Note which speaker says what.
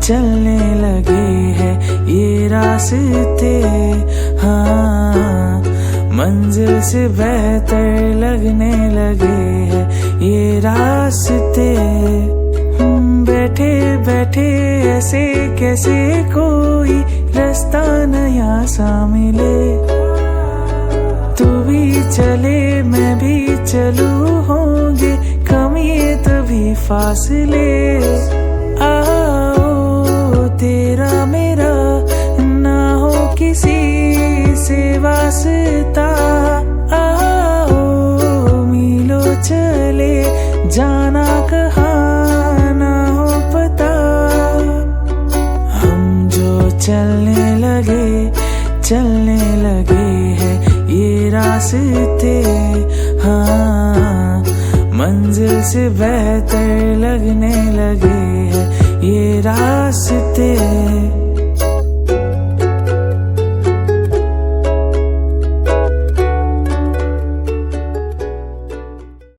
Speaker 1: चलने लगे हैं ये रास्ते। हाँ, मंजिल से बेहतर लगने लगे हैं ये रास्ते। बैठे बैठे ऐसे कैसे कोई रास्ता नया सा मिले। तू भी चले मैं भी चलूं, होंगे कम ये तभी फासले। आओ तेरा मेरा ना हो किसी से वास्ता। आओ मीलों चले जाना कहाँ ना हो पता। हम जो चलने लगे हैं ये रास्ते। हाँ, मंजिल से बेहतर लगने लगे हैं ये रास्ते।